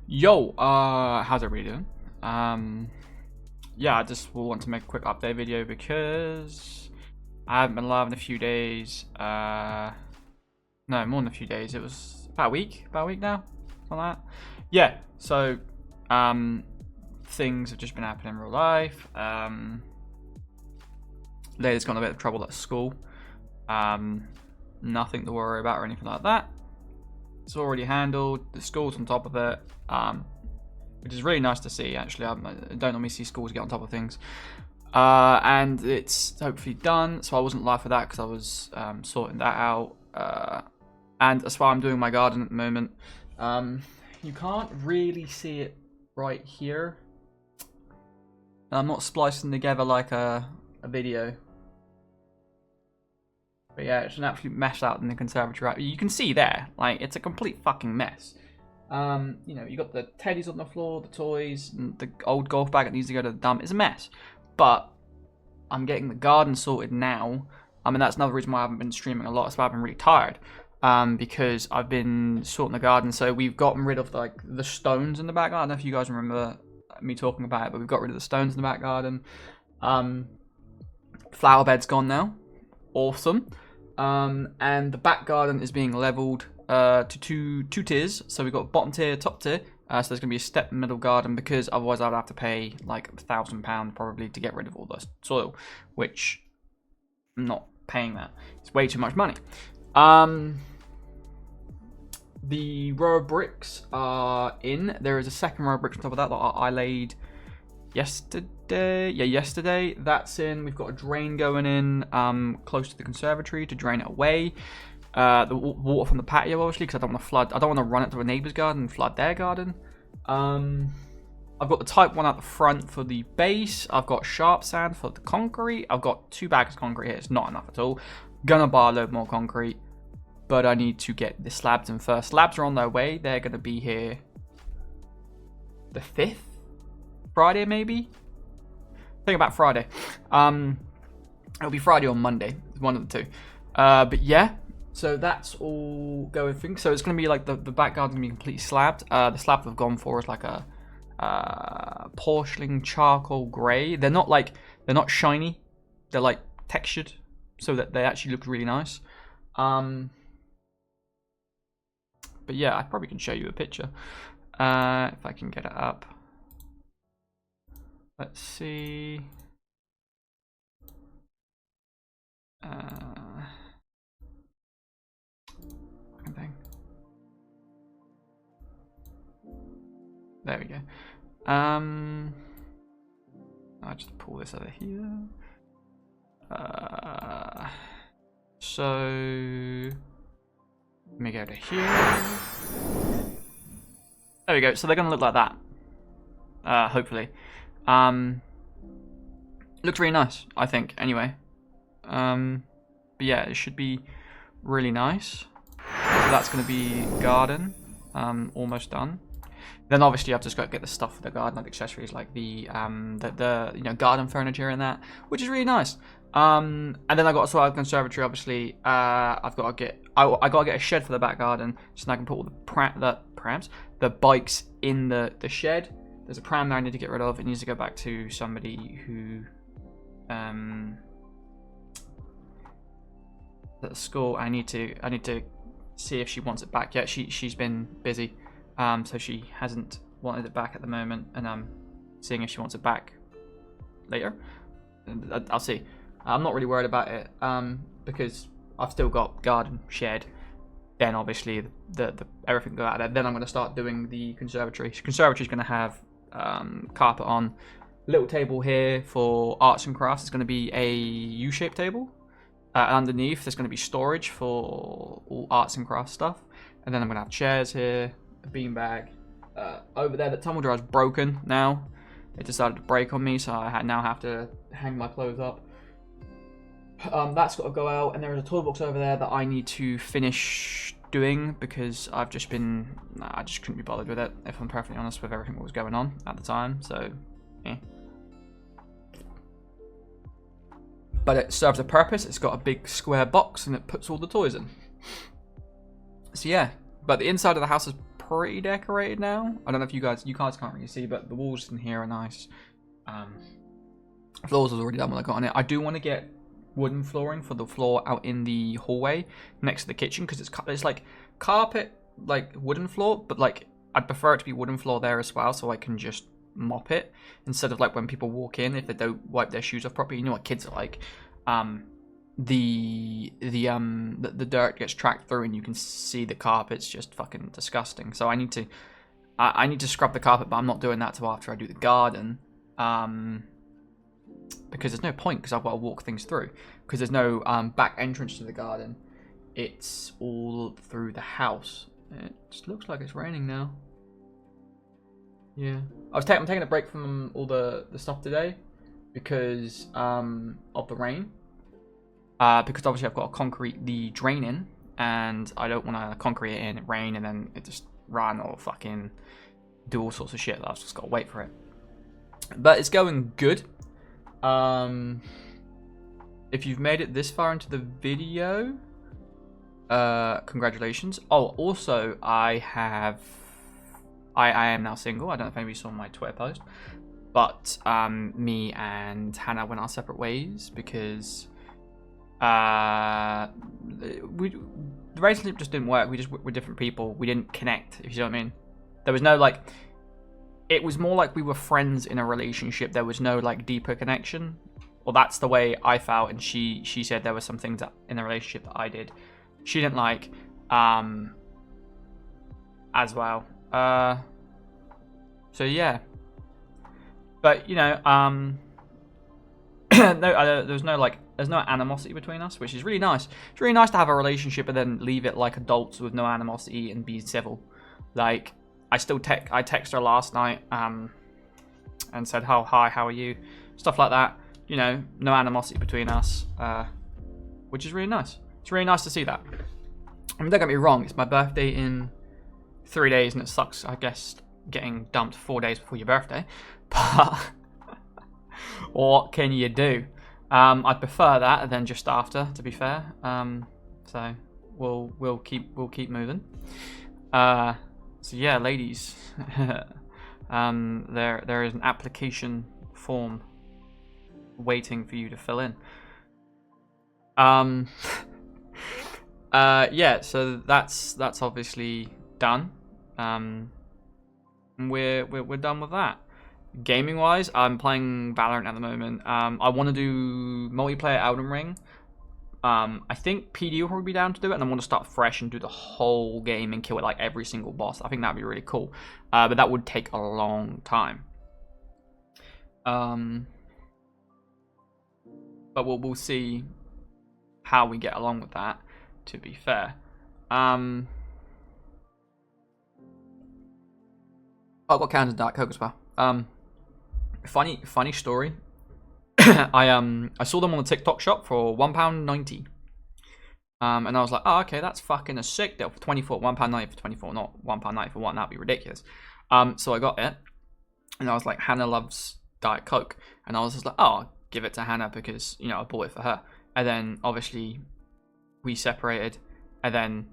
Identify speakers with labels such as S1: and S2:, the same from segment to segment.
S1: Yo, how's everybody doing? Yeah, I just want to make a quick update video because I haven't been live in a few days. No, more than a few days. It was about a week now, something like that. Yeah, so, things have just been happening in real life. Lady's got in a bit of trouble at school. Nothing to worry about or anything like that. It's already handled. The school's on top of it, which is really nice to see. Actually, I don't normally see schools get on top of things, and it's hopefully done. So I wasn't live for that because I was sorting that out, and that's why I'm doing my garden at the moment. You can't really see it right here. I'm not splicing together like a video. But yeah, it's an absolute mess out in the conservatory. You can see there, like, it's a complete fucking mess. You know, you got the teddies on the floor, the toys, and the old golf bag that needs to go to the dump. It's a mess. But I'm getting the garden sorted now. I mean, that's another reason why I haven't been streaming a lot. That's why I've been really tired. Because I've been sorting the garden. So we've gotten rid of, like, the stones in the back garden. I don't know if you guys remember me talking about it, but we've got rid of the stones in the back garden. Flower bed's gone now. Awesome. And the back garden is being leveled to two tiers. So we've got bottom tier, top tier. So there's going to be a step middle garden because otherwise I'd have to pay like £1,000 probably to get rid of all the soil, which I'm not paying that. It's way too much money. The row of bricks are in. There is a second row of bricks on top of that I laid yesterday. Yeah, yesterday. That's in. We've got a drain going in close to the conservatory to drain it away. The water from the patio, obviously, because I don't want to flood. I don't want to run it to a neighbour's garden and flood their garden. I've got the type 1 out the front for the base. I've got sharp sand for the concrete. I've got 2 bags of concrete here. It's not enough at all. Gonna buy a load more concrete, but I need to get the slabs in first. Slabs are on their way. They're gonna be here the 5th. Friday, maybe? Think about Friday. It'll be Friday or Monday. One of the two. But yeah, so that's all going through. So it's going to be like the back garden's going to be completely slabbed. The slab I've gone for is like a porcelain charcoal grey. They're not shiny. They're like textured so that they actually look really nice. But yeah, I probably can show you a picture if I can get it up. Let's see. Fucking thing. There we go. I'll just pull this over here. So let me go to here. There we go. So they're gonna look like that. Hopefully. Looks really nice, I think, anyway. But yeah, it should be really nice. So that's going to be garden, almost done. Then obviously I've just got to get the stuff for the garden, like accessories, like the you know, garden furniture and that, which is really nice. And then I got to sort out the conservatory. Obviously, I've got to get I got to get a shed for the back garden, so I can put all the bikes in the shed. There's a pram there I need to get rid of. It needs to go back to somebody who at the school. I need to see if she wants it back yet. She's been busy, so she hasn't wanted it back at the moment, and I'm seeing if she wants it back later. I'll see. I'm not really worried about it because I've still got garden, shed. Then obviously the everything go out there. Then I'm going to start doing the conservatory. Conservatory's going to have carpet on. Little table here for arts and crafts. It's going to be a U-shaped table. Underneath there's going to be storage for all arts and crafts stuff. And then I'm going to have chairs here, a beanbag. Over there, the tumble dryer is broken now. It decided to break on me, so I now have to hang my clothes up. That's got to go out, and there is a toy box over there that I need to finish doing because I just couldn't be bothered with it, if I'm perfectly honest, with everything that was going on at the time. So, yeah. But it serves a purpose. It's got a big square box and it puts all the toys in. So yeah, but the inside of the house is pretty decorated now. I don't know if you guys can't really see, but the walls in here are nice. Floors was already done when I got on it. I do want to get wooden flooring for the floor out in the hallway next to the kitchen, because it's like carpet, like wooden floor, but like I'd prefer it to be wooden floor there as well, so I can just mop it instead of like when people walk in, if they don't wipe their shoes off properly. You know what kids are like. The dirt gets tracked through and you can see the carpet's just fucking disgusting. So I need to scrub the carpet, but I'm not doing that till after I do the garden. Because there's no point, because I've got to walk things through. Because there's no back entrance to the garden. It's all through the house. It just looks like it's raining now. Yeah. I'm taking a break from all the stuff today because of the rain. Because obviously I've got to concrete the drain in, and I don't want to concrete it in, it rain, and then it just run or fucking do all sorts of shit. I've just got to wait for it. But it's going good. If you've made it this far into the video, congratulations. Oh, also I am now single. I don't know if anybody saw my Twitter post, but me and Hannah went our separate ways because the relationship just didn't work. We just were different people. We didn't connect, if you know what I mean. There was no like, it was more like we were friends in a relationship. There was no like deeper connection. Well, that's the way I felt, and she said there were some things that in the relationship that I did she didn't like as well. So yeah, but you know, there's no animosity between us, which is really nice. It's really nice to have a relationship and then leave it like adults with no animosity and be civil. Like I text her last night and said, hi, how are you? Stuff like that. You know, no animosity between us, which is really nice. It's really nice to see that. I mean, don't get me wrong, it's my birthday in 3 days, and it sucks, I guess, getting dumped 4 days before your birthday. But what can you do? I'd prefer that than just after, to be fair. So we'll keep moving. So yeah, ladies, there is an application form waiting for you to fill in. Yeah, so that's obviously done. We're done with that. Gaming wise, I'm playing Valorant at the moment. I want to do multiplayer Elden Ring. I think PD will probably be down to do it, and I want to start fresh and do the whole game and kill it like every single boss. I think that'd be really cool. But that would take a long time. But we'll see how we get along with that, to be fair. I've got cans of Dark Coke as well. Funny story. I saw them on the TikTok shop for £1.90. And I was like, oh, okay, that's fucking a sick deal for 24. £1.90 for 24, not £1.90 for 1. That'd be ridiculous. So I got it, and I was like, Hannah loves Diet Coke, and I was just like, oh, I'll give it to Hannah because, you know, I bought it for her. And then obviously we separated, and then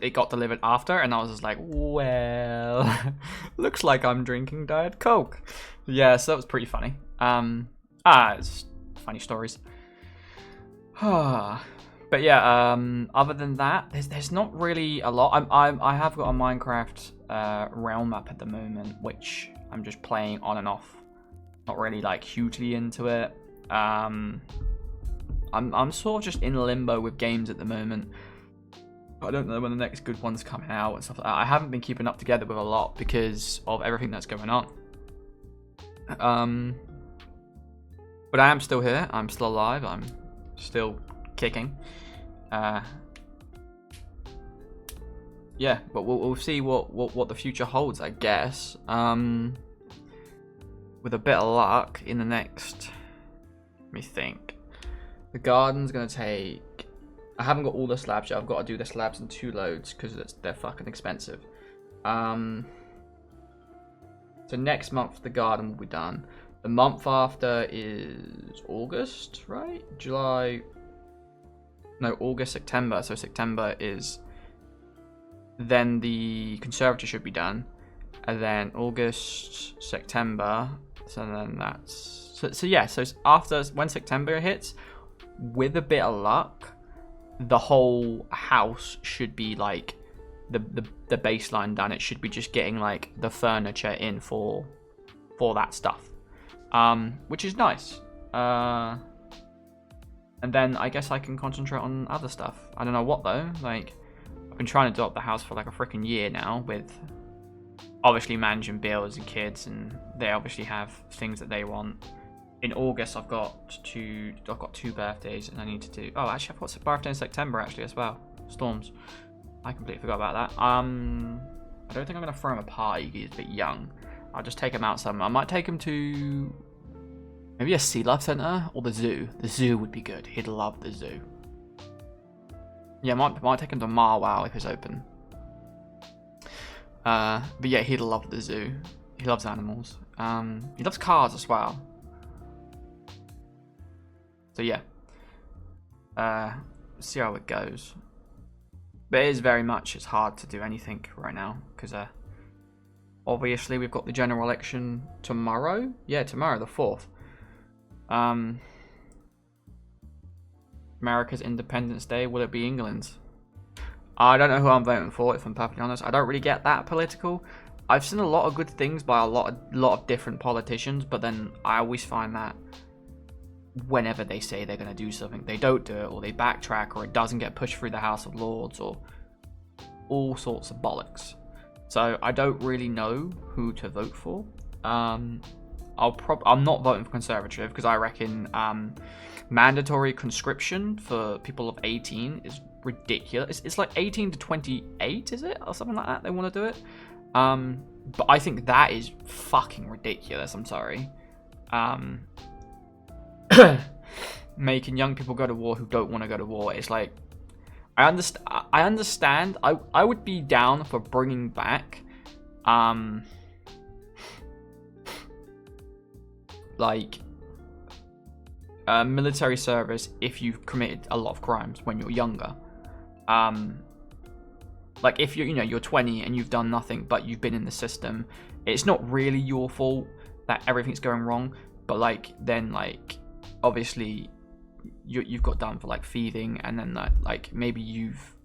S1: it got delivered after, and I was just like, well, looks like I'm drinking Diet Coke. Yeah, so that was pretty funny. It's funny stories. But yeah, other than that, there's not really a lot. I have got a Minecraft realm up at the moment, which I'm just playing on and off. Not really like hugely into it. I'm sort of just in limbo with games at the moment. I don't know when the next good one's coming out and stuff like that. I haven't been keeping up together with a lot because of everything that's going on. But I am still here. I'm still alive. I'm still kicking. Yeah, but we'll see what the future holds, I guess. With a bit of luck, in the next, let me think. The garden's gonna take. I haven't got all the slabs yet. I've got to do the slabs in 2 loads because they're fucking expensive. So next month the garden will be done. The month after is August, right? July. No, August, September. So September is then the conservatory should be done, and then August, September. So then that's so yeah. So after when September hits, with a bit of luck, the whole house should be like the baseline done. It should be just getting like the furniture in for that stuff, which is nice. And then I guess I can concentrate on other stuff. I don't know what though. Like, I've been trying to do up the house for like a freaking year now, with obviously managing bills and kids, and they obviously have things that they want. In August, I've got two birthdays, and I need to do. Oh, actually, I've got a birthday in September actually as well. Storms. I completely forgot about that. I don't think I'm gonna throw him a party. He's a bit young. I'll just take him out somewhere. I might take him to maybe a Sea Life Centre or the zoo. The zoo would be good. He'd love the zoo. Yeah, might take him to Marwow if it's open. But yeah, he'd love the zoo. He loves animals. He loves cars as well. So yeah. See how it goes. But it is very much, it's hard to do anything right now, because obviously we've got the general election tomorrow. Yeah, tomorrow, the 4th. America's Independence Day, will it be England's? I don't know who I'm voting for, if I'm perfectly honest. I don't really get that political. I've seen a lot of good things by a lot of different politicians, but then I always find that whenever they say they're going to do something, they don't do it, or they backtrack, or it doesn't get pushed through the House of Lords, or all sorts of bollocks. So I don't really know who to vote for. I'm not voting for Conservative, because I reckon mandatory conscription for people of 18 is ridiculous. It's like 18 to 28, is it, or something like that? They want to do it. But I think that is fucking ridiculous. I'm sorry. Making young people go to war who don't want to go to war. It's like, I understand. I would be down for bringing back like military service if you've committed a lot of crimes when you're younger. Like if you're 20 and you've done nothing but you've been in the system, it's not really your fault that everything's going wrong, but like then like obviously you've got done for like thieving, and then like maybe you've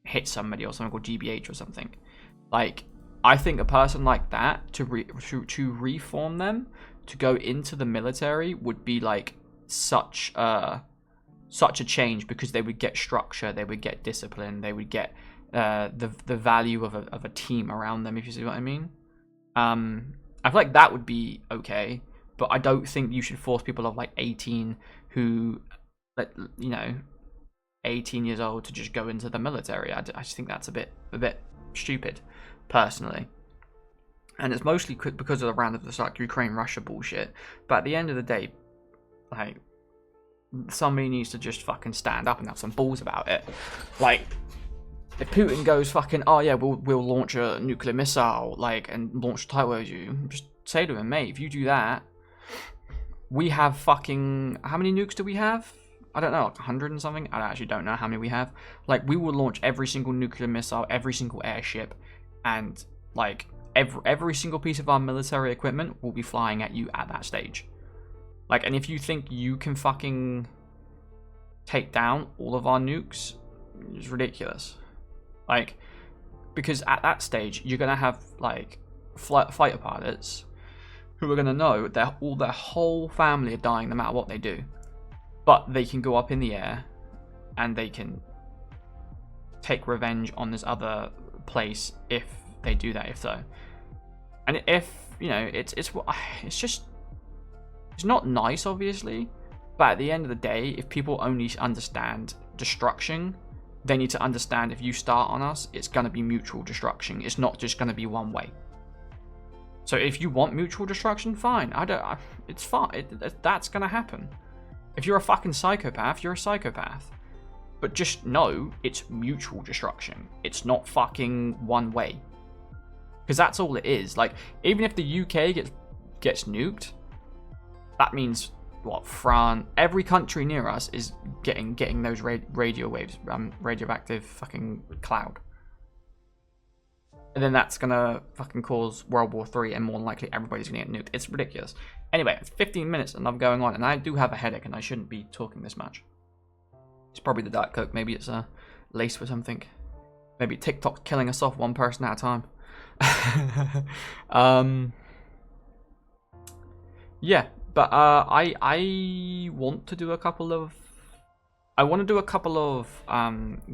S1: hit somebody or something called GBH or something. Like I think a person like that to reform them to go into the military would be like such a change, because they would get structure, they would get discipline, they would get the value of a team around them, if you see what I mean. I feel like that would be okay, but I don't think you should force people of like 18 who, like, 18 years old to just go into the military. I just think that's a bit stupid, personally. And it's mostly because of the round of the like Ukraine-Russia bullshit. But at the end of the day, like, somebody needs to just fucking stand up and have some balls about it. Like, if Putin goes fucking, oh yeah, we'll launch a nuclear missile, like, and launch a tidal wave, you just say to him, mate, if you do that, we have fucking, how many nukes do we have? I don't know, like 100 and something. I actually don't know how many we have. Like, we will launch every single nuclear missile, every single airship, and like every single piece of our military equipment will be flying at you at that stage. Like, and if you think you can fucking take down all of our nukes, it's ridiculous. Like, because at that stage, you're going to have, like, fighter pilots who are going to know that their whole family are dying no matter what they do. But they can go up in the air and they can take revenge on this other place if they do that, if so. And if, it's not nice, obviously, but at the end of the day, if people only understand destruction, they need to understand if you start on us, it's going to be mutual destruction. It's not just going to be one way. So if you want mutual destruction, fine. It's fine. That's going to happen. If you're a fucking psychopath, you're a psychopath. But just know it's mutual destruction. It's not fucking one way. Because that's all it is. Like, even if the UK gets nuked, that means what? France, every country near us is getting those radio waves, radioactive fucking cloud. And then that's gonna fucking cause World War III, and more than likely everybody's gonna get nuked. It's ridiculous. Anyway, it's 15 minutes and I'm going on, and I do have a headache, and I shouldn't be talking this much. It's probably the Diet Coke. Maybe it's laced with something. Maybe TikTok's killing us off one person at a time. Yeah, but I want to do a couple of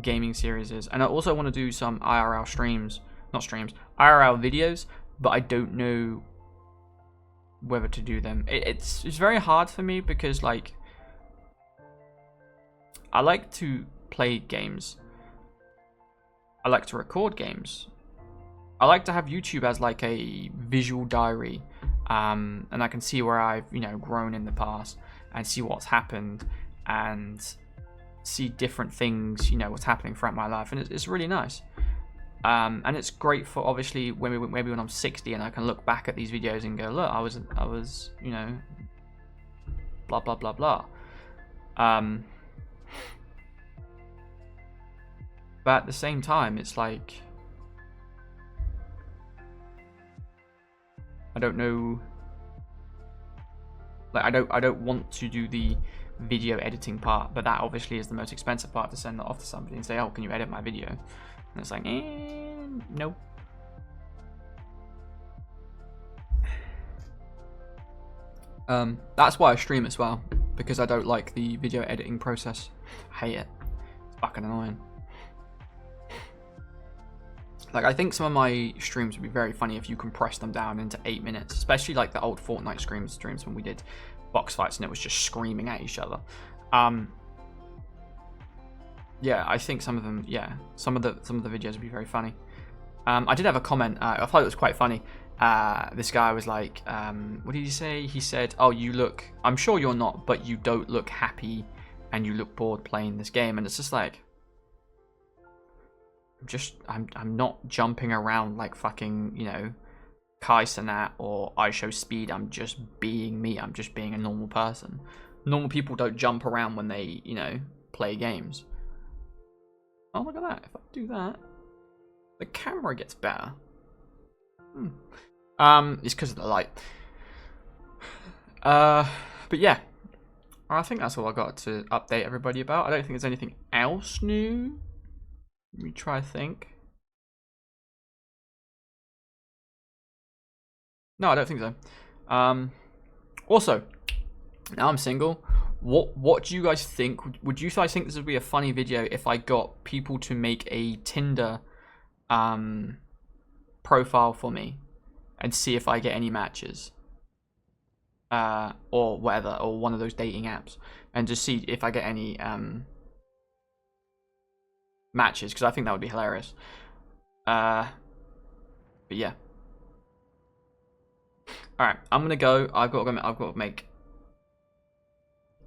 S1: gaming series, and I also want to do some IRL streams. Not streams, IRL videos, but I don't know whether to do them. It's very hard for me because, like, I like to play games. I like to record games. I like to have YouTube as like a visual diary, and I can see where I've, you know, grown in the past, and see what's happened, and see different things, you know, what's happening throughout my life, and it's really nice. And it's great for, obviously, maybe when I'm 60 and I can look back at these videos and go, look, I was, you know, blah blah blah blah. But at the same time, it's like, I don't know, like, I don't want to do the video editing part, but that obviously is the most expensive part, to send that off to somebody and say, oh, can you edit my video? And it's like, no. That's why I stream as well, because I don't like the video editing process. I hate it. It's fucking annoying. Like, I think some of my streams would be very funny if you compress them down into 8 minutes, especially like the old Fortnite streams when we did box fights and it was just screaming at each other. Yeah, I think some of them, yeah, some of the videos would be very funny. I did have a comment. I thought it was quite funny. This guy was like, what did he say? He said, "Oh, you look. I'm sure you're not, but you don't look happy, and you look bored playing this game." And it's just like, I'm not jumping around like fucking, you know, Kai Cenat or IShowSpeed. I'm just being me. I'm just being a normal person. Normal people don't jump around when they, you know, play games. Oh, look at that. If I do that, the camera gets better. It's because of the light. But yeah, I think that's all I got to update everybody about. I don't think there's anything else new. Let me try to think. No, I don't think so. Also, now I'm single. What do you guys think? Would you guys think this would be a funny video if I got people to make a Tinder profile for me and see if I get any matches? Or whatever, or one of those dating apps, and just see if I get any matches, because I think that would be hilarious. But yeah. Alright, I'm gonna go. I've got to make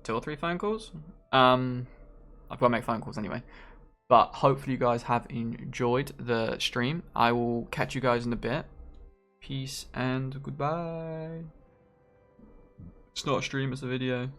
S1: 2 or 3 phone calls. I've got to make phone calls anyway. But hopefully you guys have enjoyed the stream. I will catch you guys in a bit. Peace and goodbye. It's not a stream, it's a video.